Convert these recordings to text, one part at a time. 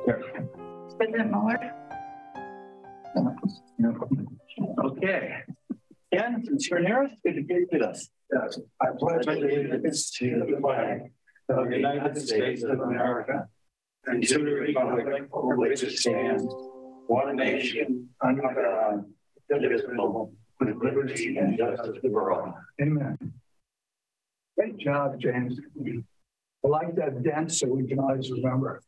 President Mueller. Okay. Ken, since you're here, it's good to be with us. Yes, I pledge allegiance to the flag of the United States of America and to the republic for which it stands, one nation, under God, indivisible, with liberty and justice for all. Amen. Great job, James. I like that dance so we can always remember.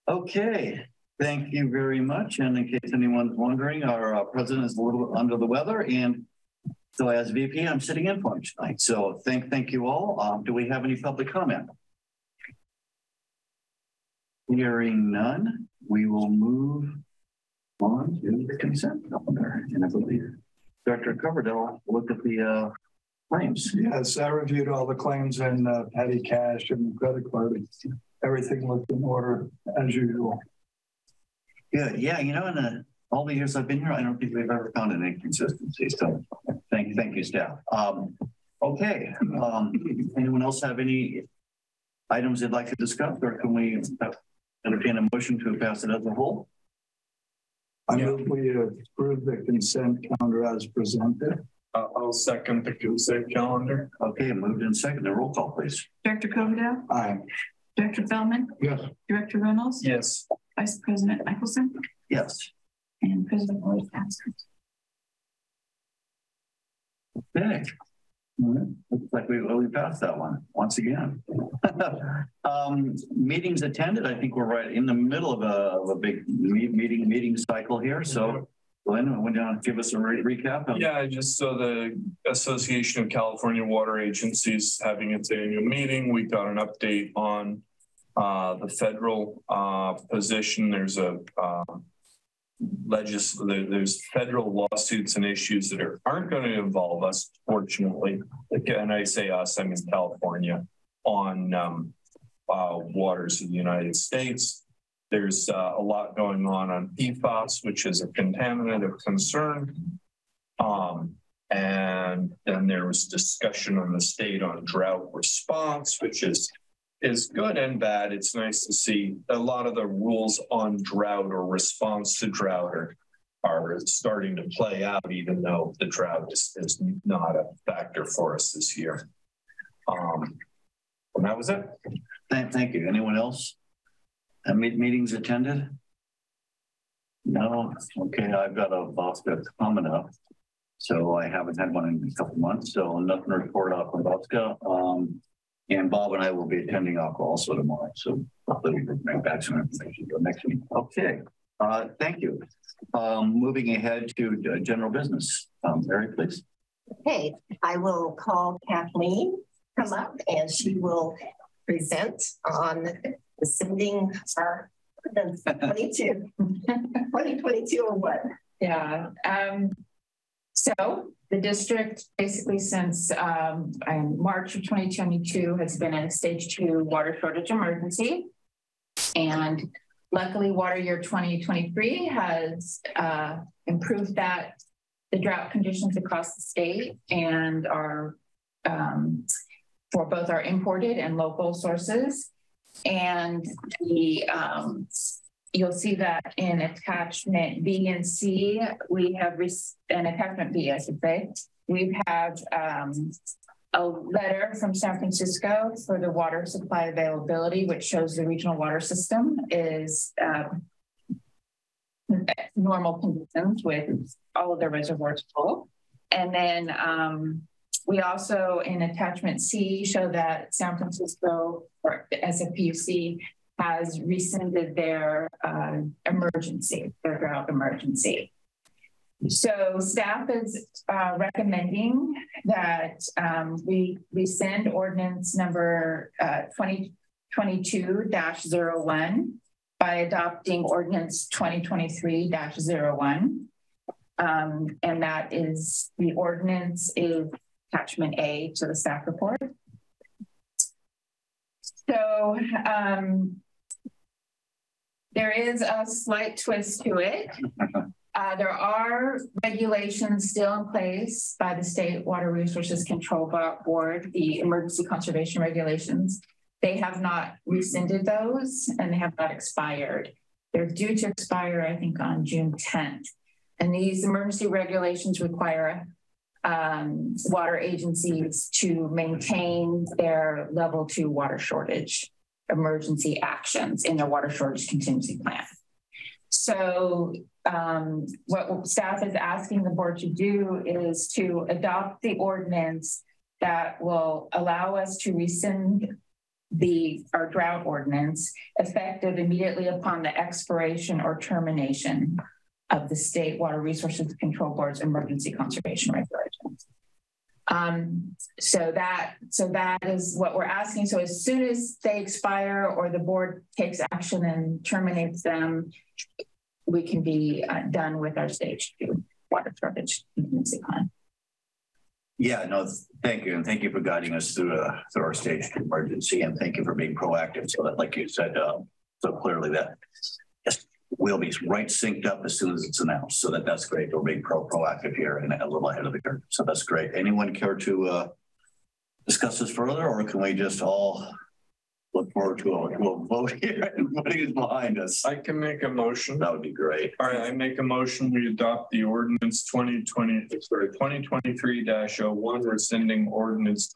Okay. Thank you very much. And in case anyone's wondering, our president is a little under the weather, and so as VP, I'm sitting in for him tonight. So thank you all. Do we have any public comment? Hearing none, we will move on to the consent calendar. And I believe Director Coverdell looked at the claims. Yes, I reviewed all the claims in petty cash and credit card. Everything looked in order as usual. Good. Yeah, you know, in all the years I've been here, I don't think we've ever found an inconsistency. So thank you, staff. Okay. Anyone else have any items they'd like to discuss, or can we entertain a motion to pass it as a whole? I move we approve the consent calendar as presented. I'll second the consent calendar. Okay, moved in second. A roll call, please. Director Coverdell. Aye. Director Feldman. Yes. Director Reynolds. Yes. Vice President Michelson. Yes. And President Mueller absent. Okay. All right. Looks like we passed that one once again. Meetings attended. I think we're right in the middle of a big meeting cycle here. So Glenn, went down and give us a recap. Yeah, just so the Association of California Water Agencies having its annual meeting. We got an update on the federal position. There's there's federal lawsuits and issues that aren't going to involve us, fortunately. And I say us, I mean California, on waters of the United States. There's a lot going on PFAS, which is a contaminant of concern. And then there was discussion on the state on drought response, which is good and bad. It's nice to see a lot of the rules on drought or response to drought are starting to play out, even though the drought is not a factor for us this year. And that was it. Thank you. Anyone else? Meetings attended? No. Okay, I've got a Bosca coming up, so I haven't had one in a couple months. So nothing to report off on Bosca. And Bob and I will be attending Aqua also tomorrow. So hopefully we can bring back some information for next week. Okay. Thank you. Moving ahead to general business. Mary, please. Okay, I will call Kathleen come up and she will present on rescinding our 2022 or what? Yeah. So the district basically since March of 2022 has been in a stage 2 water shortage emergency. And luckily water year 2023 has improved the drought conditions across the state and are for both our imported and local sources. And you'll see that in attachment B and C, we have an attachment B, I should say. We have a letter from San Francisco for the water supply availability, which shows the regional water system is normal conditions with all of the reservoirs full. And then we also, in attachment C, show that San Francisco, or SFPUC, has rescinded their drought emergency. So staff is recommending that we rescind ordinance number 2022-01 by adopting ordinance 2023-01. And that is, the ordinance is attachment A to the staff report. So there is a slight twist to it. There are regulations still in place by the State Water Resources Control Board, the emergency conservation regulations, They have not rescinded those and they have not expired. They're due to expire, I think, on June 10th. And these emergency regulations require water agencies to maintain their level 2 water shortage emergency actions in their water shortage contingency plan. So what staff is asking the board to do is to adopt the ordinance that will allow us to rescind our drought ordinance effective immediately upon the expiration or termination of the State Water Resources Control Board's emergency conservation regulations. So that is what we're asking. So as soon as they expire or the board takes action and terminates them, we can be done with our stage 2 water shortage contingency plan. Yeah, no, thank you. And thank you for guiding us through our stage 2 emergency. And thank you for being proactive so that, like you said, so clearly that we'll be right synced up as soon as it's announced. So that's great. We're being proactive here and a little ahead of the curve. So that's great. Anyone care to discuss this further, or can we just all look forward to a vote here and everybody is behind us? I can make a motion. That would be great. All right, I make a motion we adopt the ordinance 2023-01, rescinding ordinance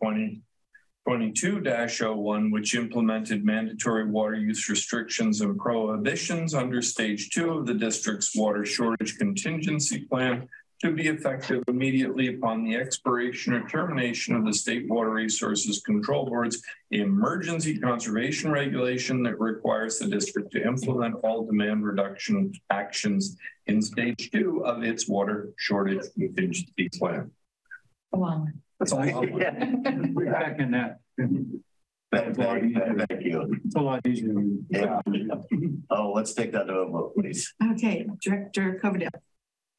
2022-01, which implemented mandatory water use restrictions and prohibitions under stage 2 of the district's water shortage contingency plan to be effective immediately upon the expiration or termination of the State Water Resources Control Board's emergency conservation regulation that requires the district to implement all demand reduction actions in stage 2 of its water shortage contingency plan. That's all. We're back in that. Thank you. It's a lot easier. Yeah. Oh, let's take that to a vote, please. Okay, Director Coverdale.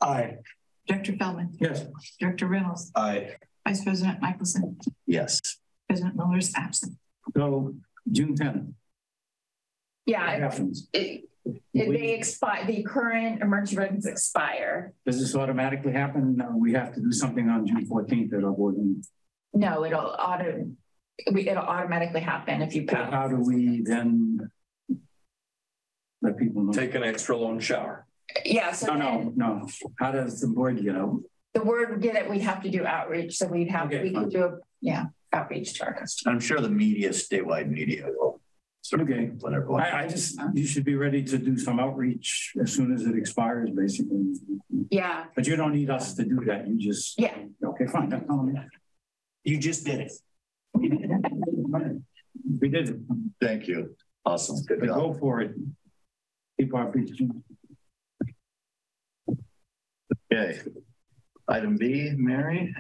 Aye. Director Feldman. Yes. Director Reynolds. Aye. Vice President Michelson. Yes. President Miller is absent. So June 10th. Yeah, What happens? they expire. The current emergency regulations expire. Does this automatically happen? We have to do something on June 14th at our board meeting. No, it'll automatically happen if you pass. How do we then let people know? Take an extra long shower. Yeah. So no. How does the board get out? The word would get it. We'd have to do outreach. So we could do outreach to our customers. I'm sure the media, statewide media, will. Okay. You should be ready to do some outreach as soon as it expires, basically. Yeah. But you don't need us to do that. You just. Yeah. Okay, fine. You just did it. We did it. Thank you. Awesome. Good job. Go for it. Keep our preaching. Okay. Item B, Mary.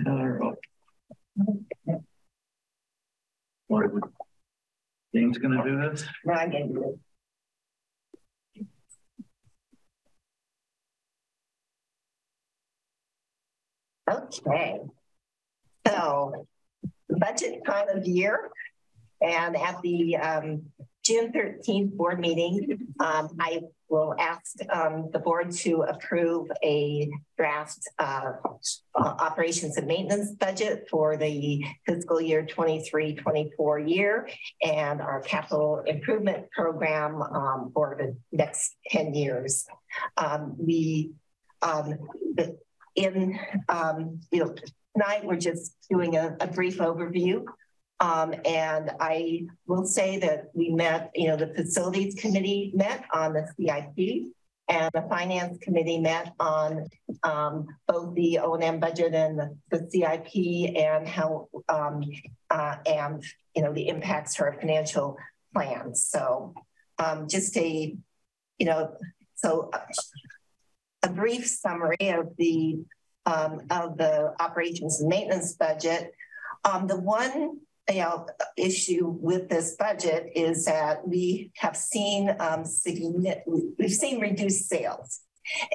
James going to do this? No, I can do it. Okay. So, budget time of year, and at the June 13th board meeting, I will ask the board to approve a draft operations and maintenance budget for the fiscal year 23-24 year, and our capital improvement program for the next 10 years. Tonight we're just doing a brief overview. And I will say that we met, the facilities committee met on the CIP, and the finance committee met on both the O&M budget and the CIP, and how and the impacts to our financial plans. So just a brief summary of the operations and maintenance budget. The one issue with this budget is that we have seen reduced sales.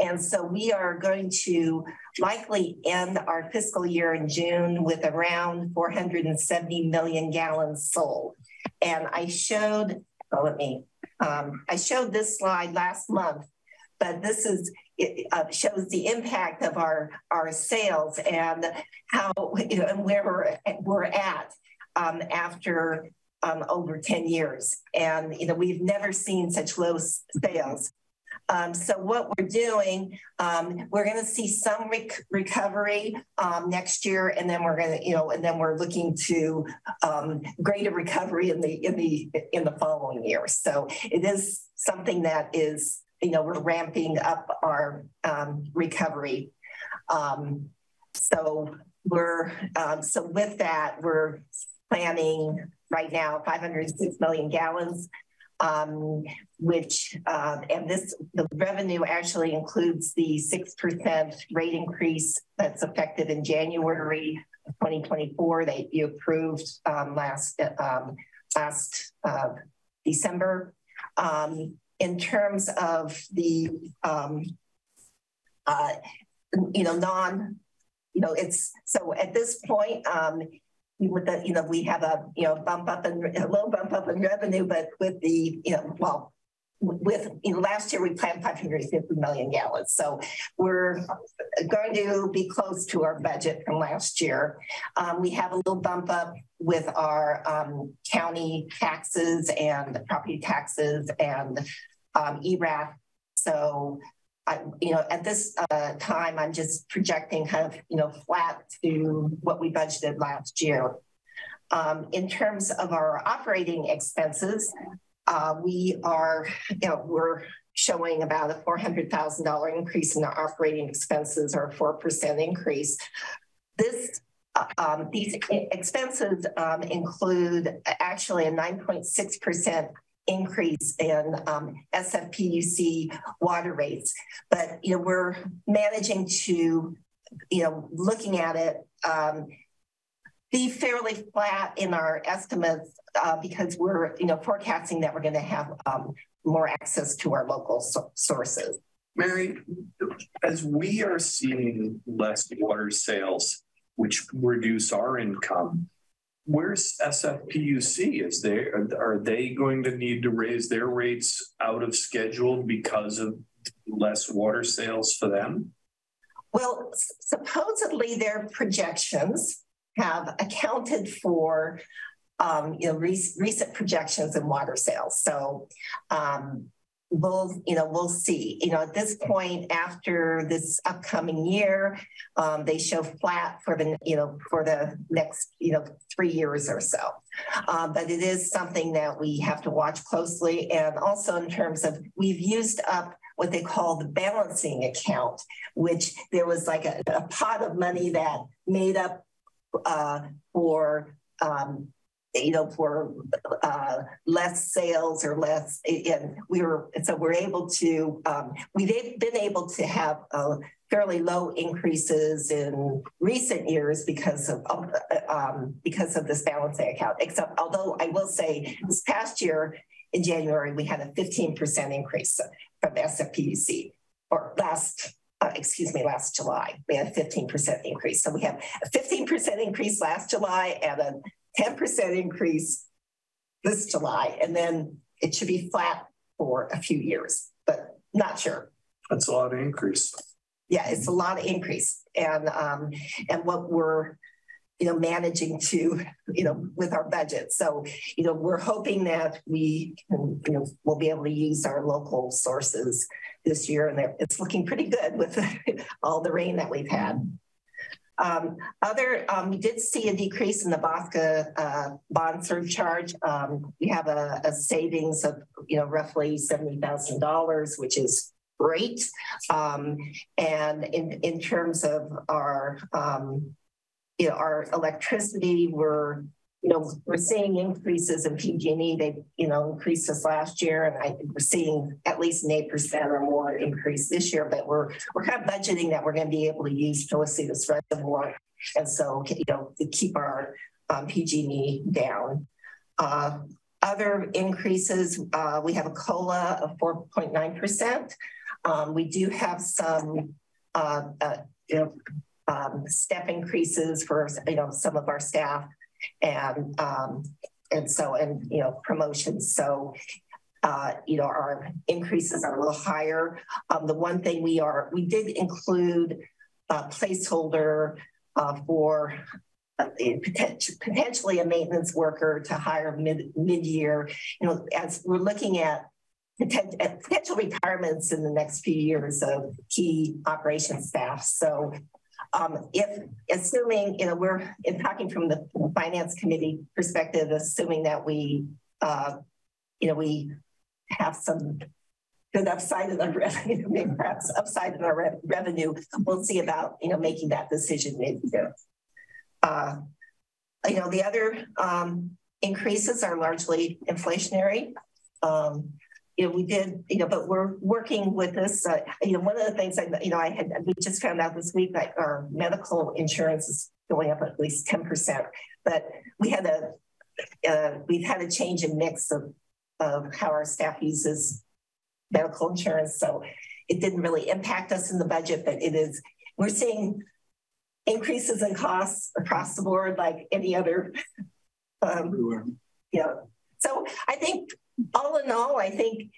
And so we are going to likely end our fiscal year in June with around 470 million gallons sold. And I showed, I showed this slide last month, but this is, shows the impact of our sales and how, and where we're at after over 10 years. And, we've never seen such low sales. So what we're doing, we're going to see some recovery next year, and then we're going to, and then we're looking to greater recovery in the following year. So it is something that is, we're ramping up our recovery. So with that, we're planning right now 506 million gallons. Which the revenue actually includes the 6% rate increase that's effective in January of 2024 that you approved last December. In terms of the it's so at this point. With the, we have a, bump up and a little bump up in revenue, but with the, last year we planned 550 million gallons. So we're going to be close to our budget from last year. We have a little bump up with our county taxes and property taxes and ERAF. So at this time, I'm just projecting kind of, flat to what we budgeted last year. In terms of our operating expenses, we are, we're showing about a $400,000 increase in our operating expenses, or a 4% increase. These expenses include actually a 9.6% increase in SFPUC water rates. But, we're managing to, looking at it, be fairly flat in our estimates because we're, forecasting that we're going to have more access to our local sources. Mary, as we are seeing less water sales, which reduce our income, where's SFPUC? Are they going to need to raise their rates out of schedule because of less water sales for them? Well, supposedly their projections have accounted for recent projections in water sales. So we'll see. At this point, after this upcoming year, they show flat for the next 3 years or so. But it is something that we have to watch closely, and also in terms of we've used up what they call the balancing account, which there was like a pot of money that made up for less sales or less, and we're able to, we've been able to have fairly low increases in recent years because of this balancing account. Except, although I will say this past year in January, we had a 15% increase from SFPUC, or last July, we had a 15% increase. So we have a 15% increase last July and a 10% increase this July, and then it should be flat for a few years, but not sure. That's a lot of increase. Yeah, it's a lot of increase, and what we're managing to with our budget. So we're hoping that we can we'll be able to use our local sources this year, and it's looking pretty good with all the rain that we've had. We did see a decrease in the BOSCA bond surcharge. We have a savings of roughly $70,000, which is great. And in terms of our our electricity, we're seeing increases in PG&E. They increased this last year, and we're seeing at least an 8% or more increase this year. But we're kind of budgeting that we're going to be able to use Philocedus Reservoir, and so to keep our PG&E down. Other increases, we have a COLA of 4.9%. We do have some step increases for some of our staff, and promotions. So our increases are a little higher. The one thing we did include a placeholder for potentially a maintenance worker to hire mid-year, as we're looking at potential retirements in the next few years of key operations staff. So if assuming, we're talking from the finance committee perspective, assuming that we have some good upside in our revenue, maybe perhaps upside in our revenue, we'll see about, making that decision mid-year. The other increases are largely inflationary. We did, but we're working with this. One of the things we just found out this week that our medical insurance is going up at least 10%. But we've had a change in mix of how our staff uses medical insurance, so it didn't really impact us in the budget. But we're seeing increases in costs across the board, like any other. So I think, all in all, I think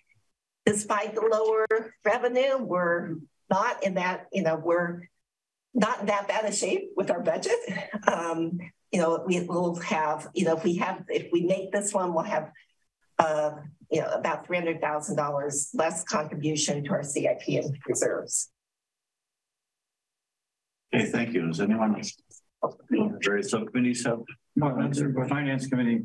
despite the lower revenue, we're not in that, we're not in that bad a shape with our budget. We will have, if we make this one, we'll have, about $300,000 less contribution to our CIP and reserves. Okay, thank you. Does anyone else? Various subcommittees have? Well, the finance committee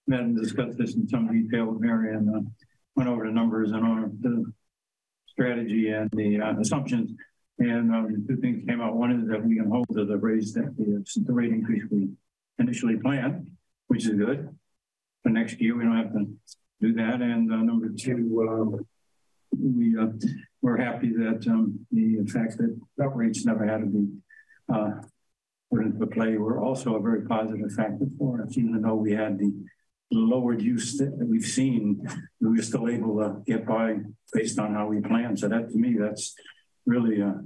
met and discussed this in some detail with Mary and went over the numbers and on the strategy and the assumptions. And two things came out. One is that we can hold to the raise that the rate increase we initially planned, which is good. For next year, we don't have to do that. And number two, we're happy that the fact that rates never had to be put into play were also a very positive factor for us, even though we had the lowered use that we've seen, we were still able to get by based on how we planned. So that, to me, that's really a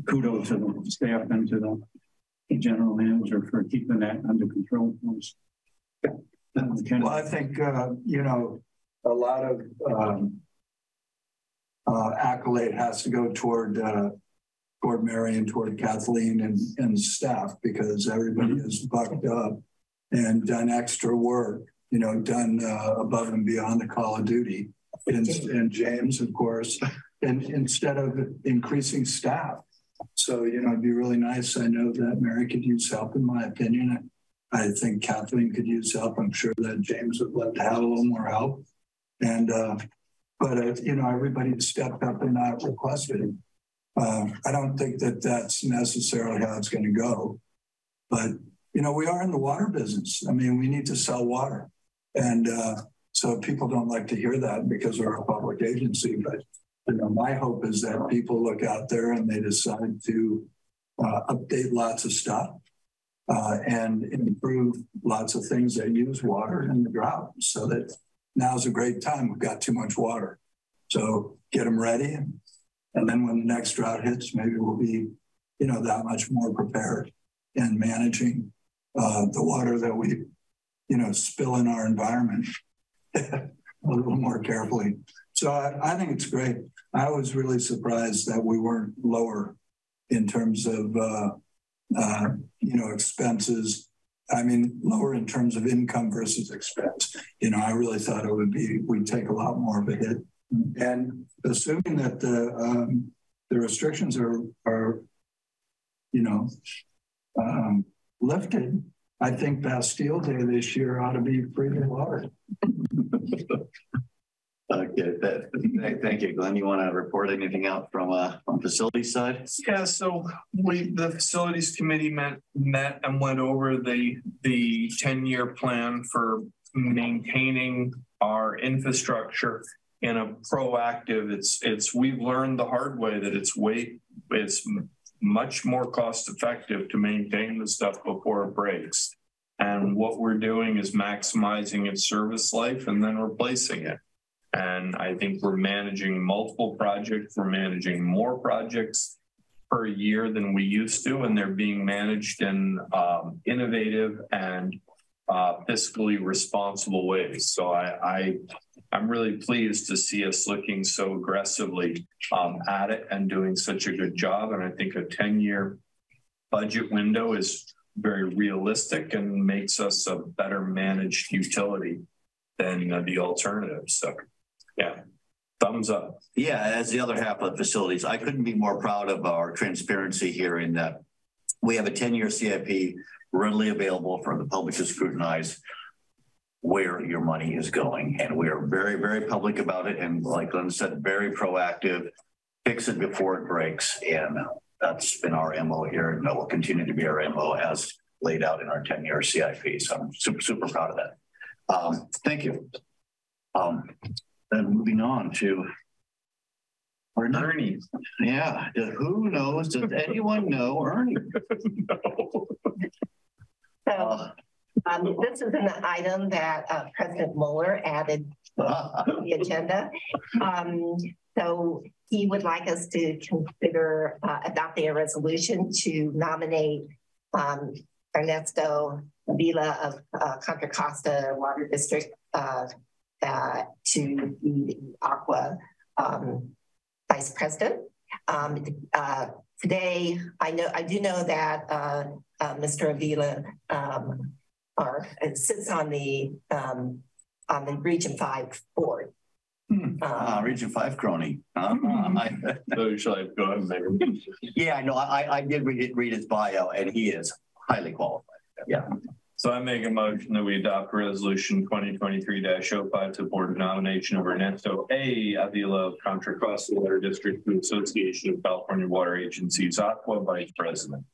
kudos to the staff and to the general manager for keeping that under control for us. Well, I think, a lot of accolade has to go toward Mary and toward Kathleen and staff, because everybody has bucked up and done extra work, done above and beyond the call of duty. And James, of course, and instead of increasing staff. So, it'd be really nice. I know that Mary could use help, in my opinion. I think Kathleen could use help. I'm sure that James would love to have a little more help. And, but everybody stepped up and not requested. I don't think that that's necessarily how it's going to go. But, we are in the water business. I mean, we need to sell water. And so people don't like to hear that because we're a public agency. But, my hope is that people look out there and they decide to update lots of stuff and improve lots of things that use water in the drought, so that now's a great time. We've got too much water. So get them ready. And then when the next drought hits, maybe we'll be, that much more prepared in managing the water that we, spill in our environment a little more carefully. So I think it's great. I was really surprised that we weren't lower in terms of, expenses. I mean, lower in terms of income versus expense. I really thought it would be, we'd take a lot more of a hit. And assuming that the restrictions are lifted, I think Bastille Day this year ought to be free to water. Okay, thank you, Glenn. You want to report anything out from facilities side? Yeah, so the facilities committee met and went over the 10-year plan for maintaining our infrastructure in a proactive. We've learned the hard way that it's much more cost effective to maintain the stuff before it breaks. And what we're doing is maximizing its service life and then replacing it. And I think we're managing multiple projects. We're managing more projects per year than we used to, and they're being managed in innovative and fiscally responsible ways. So I'm really pleased to see us looking so aggressively at it and doing such a good job. And I think a 10-year budget window is very realistic and makes us a better managed utility than the alternative. So, yeah, thumbs up. Yeah, as the other half of the facilities, I couldn't be more proud of our transparency here in that we have a 10-year CIP readily available for the public to scrutinize where your money is going. And we are very, very public about it. And like Glenn said, very proactive, fix it before it breaks. And that's been our MO here, and that will continue to be our MO as laid out in our 10-year CIP. So I'm super, super proud of that. Thank you. Then moving on to Ernie. Yeah, who knows? Does anyone know Ernie? No. So this is an item that President Mueller added to the agenda. So he would like us to consider adopting a resolution to nominate Ernesto Vila of Contra Costa Water District to be the Aqua Vice President. Today, I do know that Mr. Avila sits on the Region 5 board. Region 5 crony. So shall I go ahead and make it? Yeah, no, I did read his bio, and he is highly qualified. Yeah. So I make a motion that we adopt resolution 2023-05 to board nomination of Ernesto A. Avila of Contra Costa Water District to Association of California Water Agencies Aqua Vice President.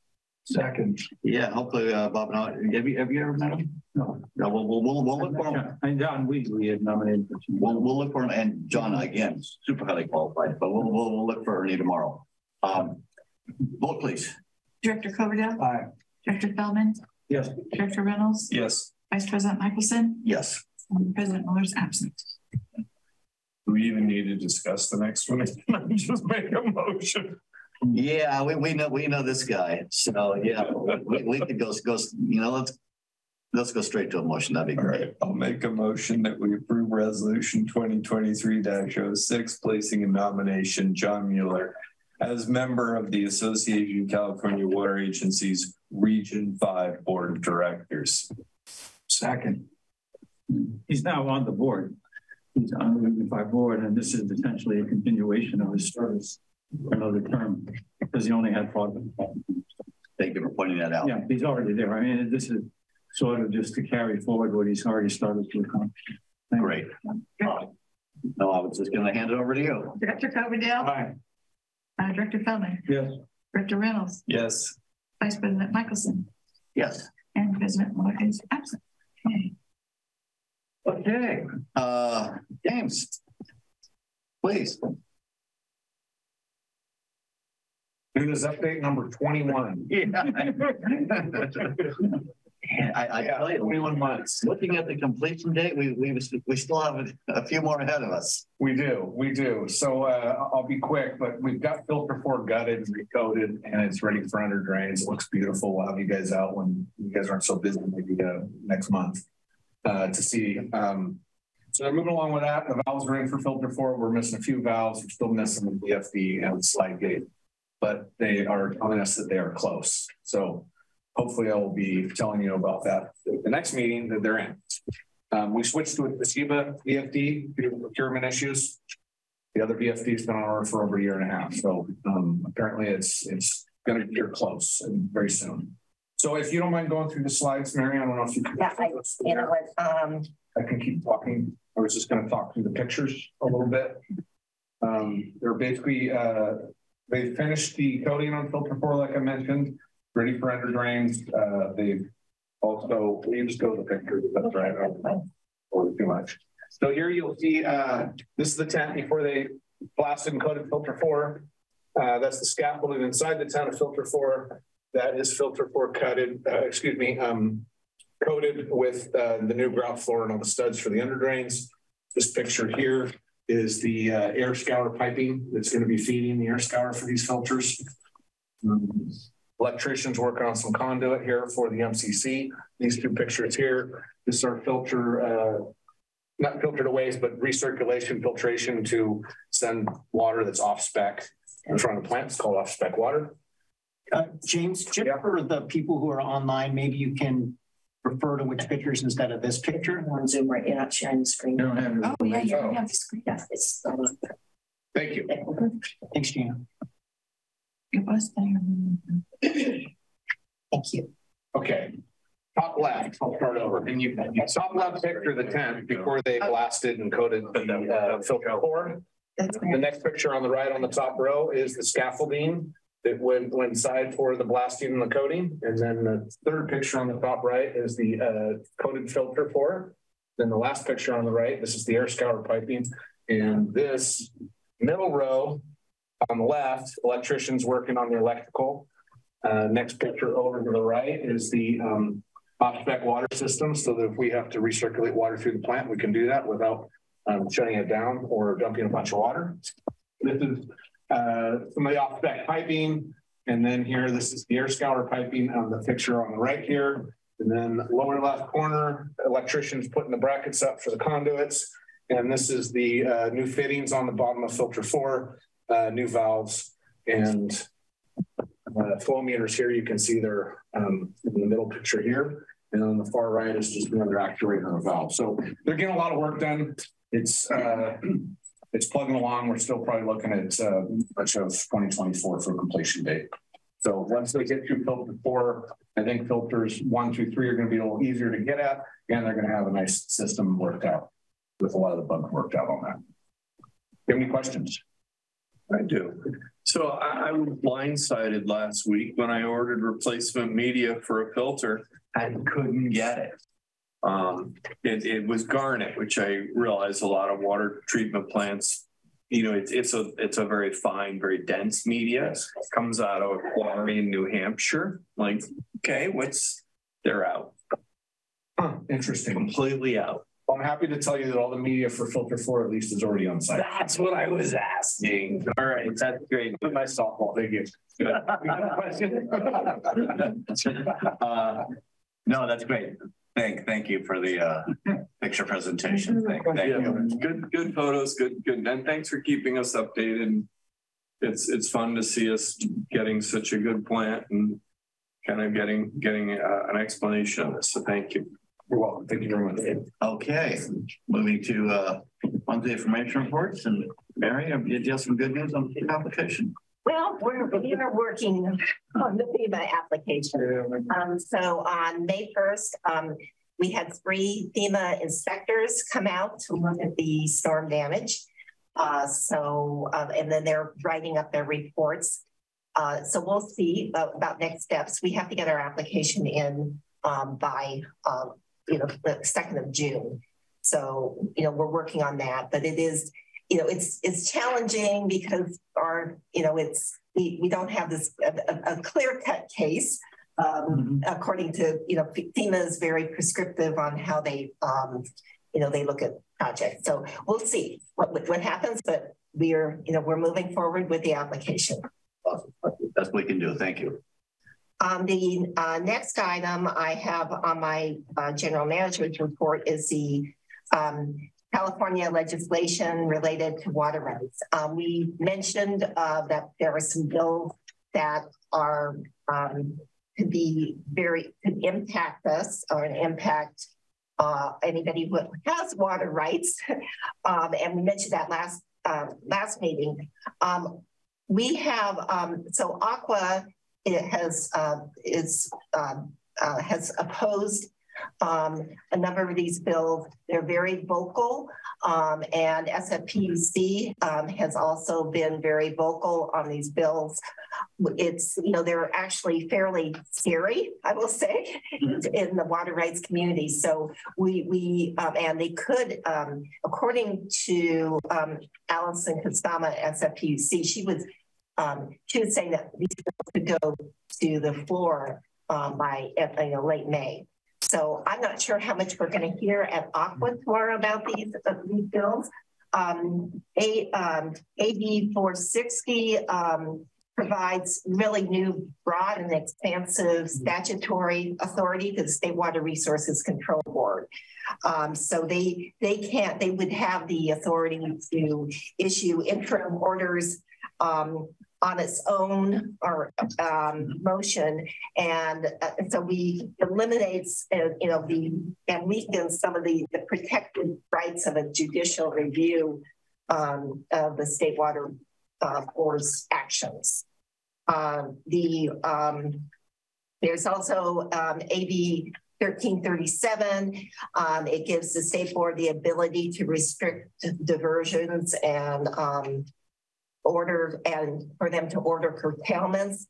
Second. Yeah, hopefully, Bob and I, have you ever met him? No. No, we'll look for him. And John Weasley had nominated. We'll look for him, and John, again, super highly qualified, but we'll look for Ernie tomorrow. Vote, please. Director Coverdale? Aye. Director Feldman? Yes. Director Reynolds? Yes. Vice President Michelson? Yes. And President Mueller's absent. Do we even need to discuss the next one? Just make a motion. Yeah, we know this guy. So yeah, we could go, you know, let's go straight to a motion. That'd be great. All right, I'll make a motion that we approve resolution 2023-06, placing in nomination John Mueller as member of the Association of California Water Agencies Region 5 Board of Directors. Second. He's now on the board. He's on the Region 5 board, and this is essentially a continuation of his service for another term because he only had 5. Thank you for pointing that out. Yeah, he's already there. I mean, this is sort of just to carry forward what he's already started to accomplish. Great. No, I was just going to hand it over to you. Director Coverdale? Aye. Director Feldman? Yes. Director Reynolds? Yes. Vice President Michelson? Yes. And President Mueller is absent. Okay. James, please. News update number 21. Yeah. I tell you, 21 months. Looking at the completion date, we still have a few more ahead of us. We do. So I'll be quick, but we've got filter 4 gutted and recoated, and it's ready for under drains. It looks beautiful. We'll have you guys out when you guys aren't so busy, maybe next month to see. So they're moving along with that. The valves are in for filter 4. We're missing a few valves. We're still missing the VFD and the slide gate, but they are telling us that they are close. So hopefully I will be telling you about that at the next meeting that they're in. We switched to a Toshiba VFD due to procurement issues. The other VFD has been on order for over a year and a half. So apparently it's going to be here close and very soon. So if you don't mind going through the slides, Mary, I don't know if you can. Yeah, I can keep talking. I was just going to talk through the pictures a little bit. They're basically, they finished the coating on filter 4, like I mentioned, ready for under drains. They've also, we just go to the pictures. That's right. Or too much. So here you'll see, this is the tent before they blasted and coated filter 4. That's the scaffolding inside the tent of filter 4. That is filter 4 coated, coated with the new grout floor and all the studs for the under drains. This picture here is the air scour piping that's going to be feeding the air scour for these filters. Electricians working on some conduit here for the MCC. These two pictures here, this is our filter, not filter to waste, but recirculation filtration to send water that's off spec in front of the plant. It's called off spec water. James, just for the people who are online, maybe you can refer to which pictures instead of this picture. On Zoom, right? You're not sharing the screen. You don't have your. Oh, yeah, you don't have the screen. Yes, it's. Thank you. Thanks, Gina. It was there. Thank you. Okay. Top left, I'll start over. And you top left picture of the tent before they blasted and coated the filter core. The next picture on the right on the top row is the scaffolding that went inside for the blasting and the coating. And then the third picture on the top right is the coated filter core. Then the last picture on the right, this is the air scour piping. And this middle row on the left, electricians working on the electrical. Next picture over to the right is the off-spec water system, so that if we have to recirculate water through the plant, we can do that without shutting it down or dumping a bunch of water. This is some of the off-spec piping. And then here, this is the air scour piping on the picture on the right here. And then lower left corner, electricians putting the brackets up for the conduits. And this is the new fittings on the bottom of filter 4, new valves and flow meters here. You can see they're in the middle picture here. And on the far right is just another actuator and a valve. So they're getting a lot of work done. It's plugging along. We're still probably looking at much of 2024 for completion date. So once they get through filter 4, I think filters 1 through 3 are going to be a little easier to get at, and they're going to have a nice system worked out with a lot of the bugs worked out on that. Do you have any questions? I do. So I was blindsided last week when I ordered replacement media for a filter and couldn't get it. It was garnet, which I realize a lot of water treatment plants, you know, it's a very fine, very dense media. It comes out of Quarry in New Hampshire. Like, okay, they're out. Interesting. Completely out. Well, I'm happy to tell you that all the media for filter 4 at least is already on site. That's what I was asking. All right, that's great. My softball, thank you. No, that's great. Thank you for the picture presentation. Thank you. Good photos, good. And thanks for keeping us updated. It's fun to see us getting such a good plant and kind of getting an explanation of this. So thank you. You're welcome. Thank you very much. Okay, moving to monthly information reports. And Mary, you have some good news on the application. Well, we are working on the FEMA application. So on May 1st, we had 3 FEMA inspectors come out to look at the storm damage. And then they're writing up their reports. So we'll see about next steps. We have to get our application in by the 2nd of June. So, we're working on that, but it is, it's challenging because we don't have this a clear-cut case. According to, FEMA is very prescriptive on how they, they look at projects. So we'll see what happens, but we're moving forward with the application. Awesome. That's what we can do. Thank you. The next item I have on my general manager's report is the California legislation related to water rights. We mentioned that there are some bills that are could impact us or impact anybody who has water rights. And we mentioned that last meeting. We have so Aqua has opposed a number of these bills. They're very vocal, and SFPUC has also been very vocal on these bills. It's, they're actually fairly scary, I will say, in the water rights community. So and they could, according to Allison Kostama, SFPUC, she was saying that these bills could go to the floor by late May. So I'm not sure how much we're going to hear at Aqua tomorrow about these bills. AB 460 provides really new, broad, and expansive statutory authority to the State Water Resources Control Board. So they would have the authority to issue interim orders on on its own or motion, and so we eliminates and weakens some of the protected rights of a judicial review of the State Water Board's actions. There's also AB 1337. It gives the State Board the ability to restrict diversions and order and for them to order curtailments.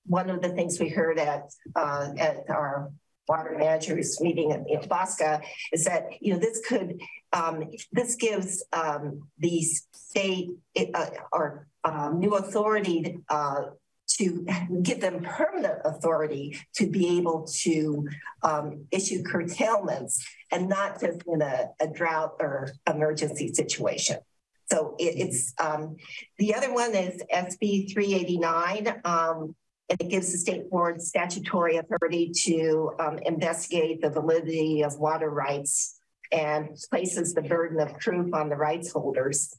One of the things we heard at our water managers meeting in Bosca is that this could this gives the state new authority to give them permanent authority to be able to issue curtailments and not just in a drought or emergency situation. So it's the other one is SB 389. And it gives the State Board statutory authority to investigate the validity of water rights and places the burden of proof on the rights holders.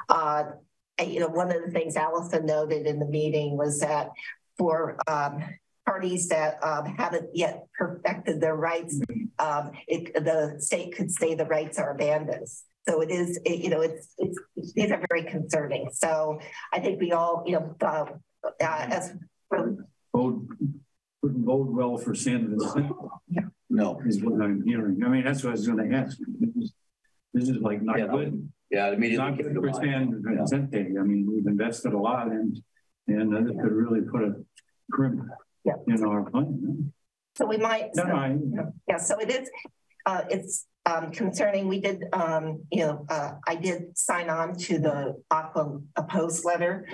One of the things Allison noted in the meeting was that for parties that haven't yet perfected their rights, the state could say the rights are abandoned. So it is, these are very concerning. So I think we all, as wouldn't bode well for San Vicente. No, is what I'm hearing. I mean, that's what I was going to ask. This is like not good. Yeah, immediately. Not good for San Vicente. I mean, we've invested a lot, and this could really put a crimp in our plan. So we might. So it is. It's concerning. We did. I did sign on to the Aqua opposed letter,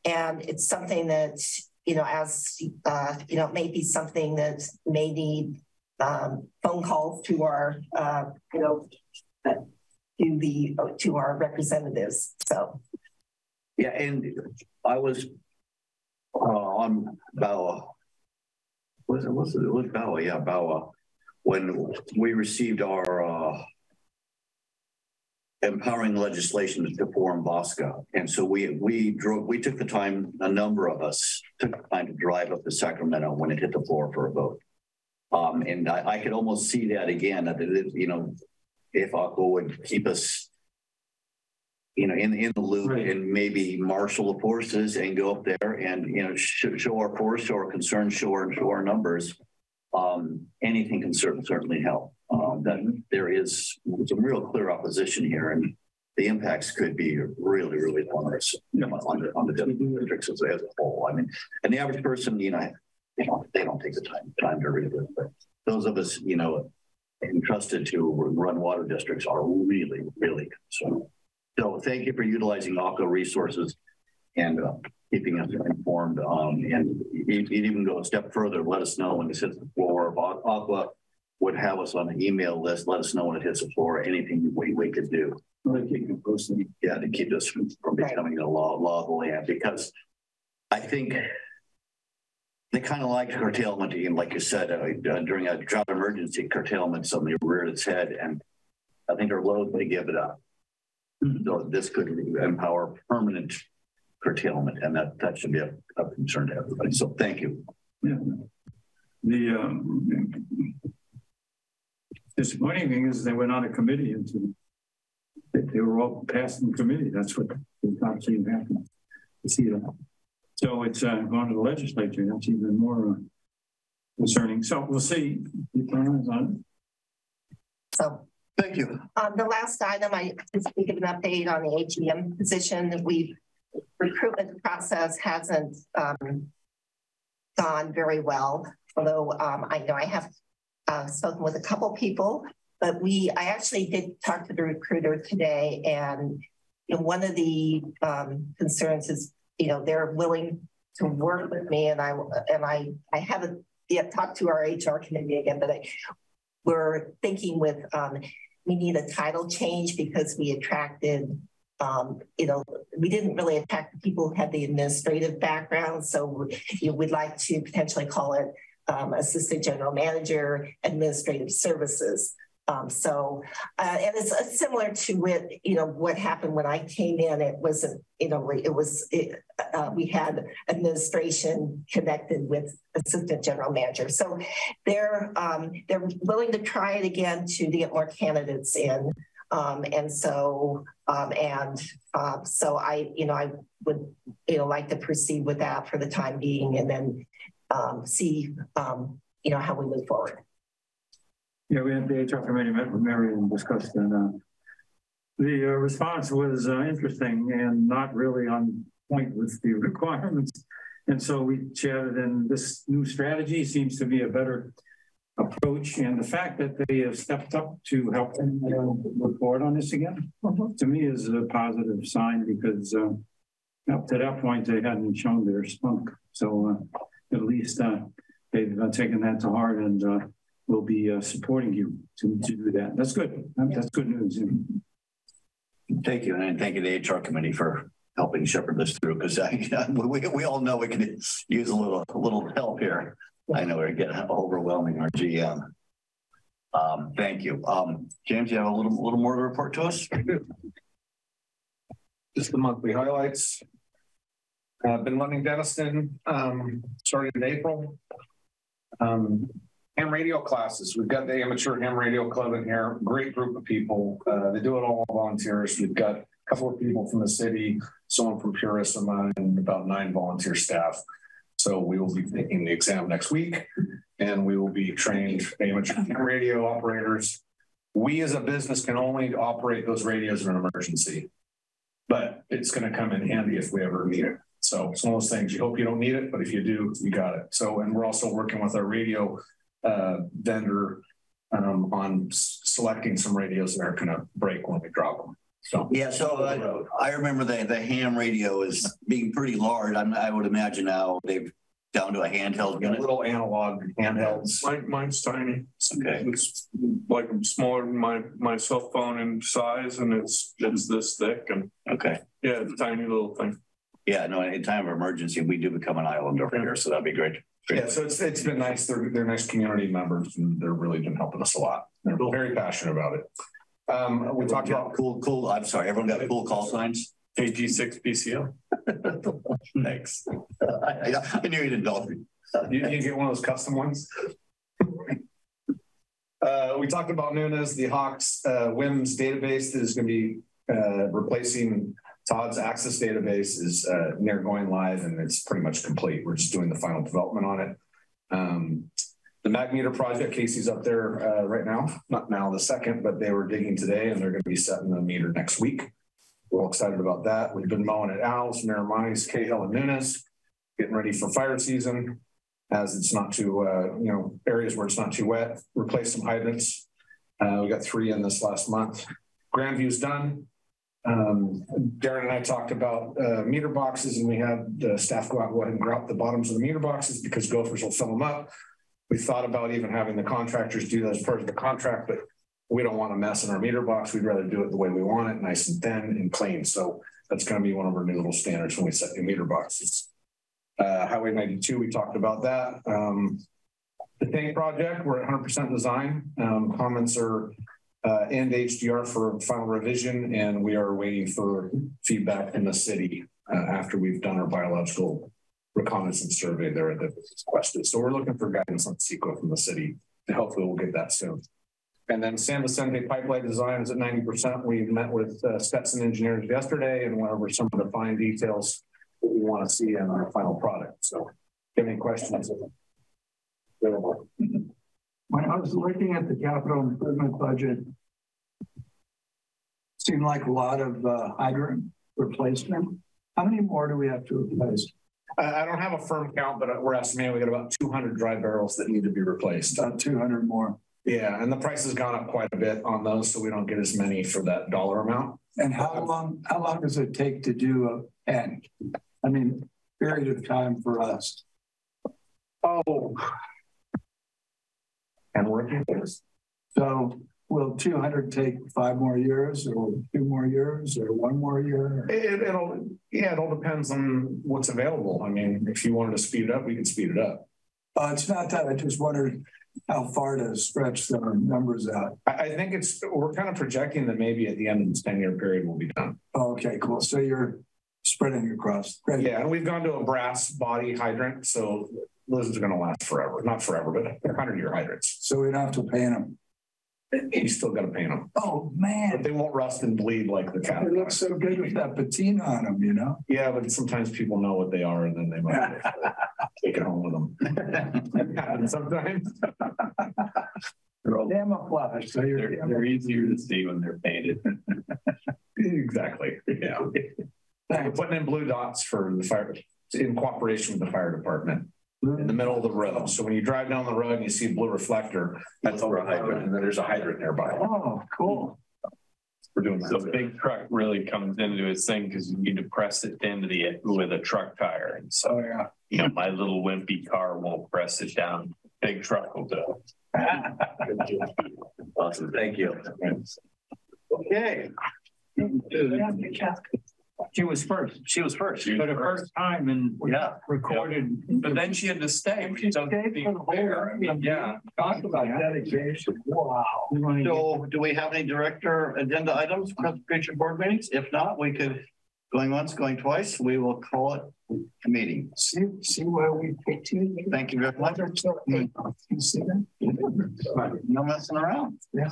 and it's something that it may be something that may need phone calls to our to our representatives. So yeah, and I was on BAWA. Was it BAWA? Yeah, BAWA. When we received our empowering legislation to form Bosca, and so we took the time. A number of us took the time to drive up to Sacramento when it hit the floor for a vote. And I could almost see that again. If Aqua would keep us, in the loop, right, and maybe marshal the forces and go up there and show our force, show our concerns, show our numbers. Anything can certainly help. That there is some real clear opposition here, and the impacts could be really, really onerous on the districts as a whole. I mean, and the average person, they don't take the time to read it. But those of us, entrusted to run water districts are really, really concerned. So thank you for utilizing Aqua resources and keeping us informed. And you'd even go a step further. Let us know when it hits the floor. Aqua would have us on an email list. Let us know when it hits the floor. Anything we could do. To keep this from becoming a law of the land. Because I think they kind of like curtailment, like you said, during a drought emergency, curtailment suddenly reared its head, and I think they're loath to give it up. So this could empower permanent curtailment, and that should be a concern to everybody. So thank you. Yeah. The disappointing thing is they went on a committee into they were all passed in committee. That's what we thought should happen. To see that. So it's gone to the legislature. That's even more concerning. So we'll see. So thank you. The last item, I just to give an update on the AGM position. The recruitment process hasn't gone very well. Although I know I have spoken with a couple people, but I actually did talk to the recruiter today, and one of the concerns is they're willing to work with me, and I haven't yet talked to our HR committee again, but we're thinking with we need a title change because we attracted we didn't really attract the people who had the administrative background, so we'd like to potentially call it assistant general manager, administrative services. And it's similar to what happened when I came in. It wasn't, we had administration connected with assistant general manager. So they're willing to try it again to get more candidates in. So I would, like to proceed with that for the time being, and then see, how we move forward. Yeah, we had the HR committee met with Mary and discussed, and the response was interesting and not really on point with the requirements. And so we chatted, and this new strategy seems to be a better approach. And the fact that they have stepped up to help them move forward on this again, to me is a positive sign, because up to that point, they hadn't shown their spunk. So at least they've taken that to heart, and will be supporting you to do that. That's good. That's good news. Thank you, and thank you to the HR committee for helping shepherd this through, because we all know we can use a little help here. I know we're getting overwhelming, our GM. Thank you. James, you have a little more to report to us? Just the monthly highlights. I've been running Denniston, started in April. Ham radio classes. We've got the amateur ham radio club in here. Great group of people. They do it all volunteers. We've got a couple of people from the city, someone from Purissima, and about 9 volunteer staff. So we will be taking the exam next week, and we will be trained amateur ham radio operators. We as a business can only operate those radios in an emergency, but it's going to come in handy if we ever need it. So it's one of those things. You hope you don't need it, but if you do, you got it. So, and we're also working with our radio vendor on selecting some radios that are going to break when we drop them. So yeah, so I remember the ham radio is being pretty large. I would imagine now they've down to a handheld unit. Little analog handhelds. Mine's tiny. Okay. It's like smaller than my cell phone in size, and it's this thick, and okay. Yeah, it's a tiny little thing. Yeah, no, in time of emergency, we do become an island over here, so that'd be great. Yeah, so it's been nice. They're nice community members, and they're really been helping us a lot. They're very passionate about it. We talked about cool. I'm sorry, everyone got cool call signs. AG6 PCO. Thanks. I knew you'd indulge me. You get one of those custom ones. We talked about Nunes, the Hawks WIMS database that is going to be replacing Todd's Access database is near going live, and it's pretty much complete. We're just doing the final development on it. The mag meter project, Casey's up there right now, not now the second, but they were digging today, and they're going to be setting the meter next week. We're all excited about that. We've been mowing at Al's, Miramanis, Cahill, and Nunes, getting ready for fire season, as it's not too, areas where it's not too wet. Replace some hydrants. We got 3 in this last month. Grandview's done. Darren and I talked about meter boxes, and we had the staff go ahead and grout the bottoms of the meter boxes because gophers will fill them up. We thought about even having the contractors do that as part of the contract, but we don't want to mess in our meter box. We'd rather do it the way we want it, nice and thin and clean. So that's going to be one of our new little standards when we set new meter boxes. Highway 92, we talked about that. The tank project, we're at 100% design. Comments are and HDR for final revision, and we are waiting for feedback from the city after we've done our biological reconnaissance survey there that was requested. So we're looking for guidance on CEQA from the city, and hopefully we'll get that soon. And then San Vicente pipeline design is at 90%. We met with Stetson engineers yesterday and went over some of the fine details that we want to see in our final product. So if you have any questions? When I was looking at the capital improvement budget, it seemed like a lot of hydrant replacement. How many more do we have to replace? I don't have a firm count, but we're estimating we got about 200 dry barrels that need to be replaced. About 200 more. Yeah, and the price has gone up quite a bit on those, so we don't get as many for that dollar amount. And how long does it take to do an end? I mean, period of time for us. Oh, and working years. So will 200 take 5 more years, or 2 more years, or 1 more year? It all depends on what's available. I mean, if you wanted to speed it up, we can speed it up. It's not that. I just wondered how far to stretch the numbers out? I think we're kind of projecting that maybe at the end of this 10-year period we'll be done. Okay, cool. So you're spreading across. Great. Yeah, and we've gone to a brass body hydrant, so those are going to last forever. Not forever, but they're 100-year hydrants. So we don't have to paint them. You still got to paint them. Oh man, but they won't rust and bleed like the cat. They look so good with that patina on them, you know. Yeah, but sometimes people know what they are, and then they might take it home with them. That happens sometimes. Camouflage, so they're easier to see when they're painted. Exactly. Yeah. We're putting in blue dots for the fire in cooperation with the fire department. In the middle of the road. So when you drive down the road and you see a blue reflector, that's over a hydrant, and then there's a hydrant nearby. Oh, cool. We're doing that. So the big truck really comes into its thing because you need to press it into with a truck tire. And so, yeah, you know, my little wimpy car won't press it down. Big truck will do it. Awesome. Thank you. Okay. She was first. She was first. For the first time and recorded. But then she had to stay. She doesn't seem fair. I mean, yeah. Talk about dedication. Wow. So do we have any director agenda items for future board meetings? If not, we could, going once, going twice, we will call it a meeting. See where we picked you. Thank you very much. You see that? No messing around. Yeah.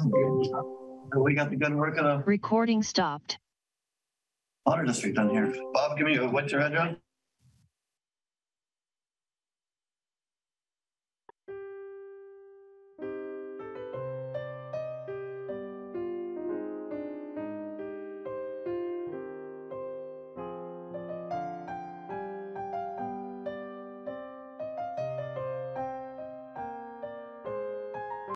We got the good work of the recording stopped. Water district on here. Bob, give me what's your address?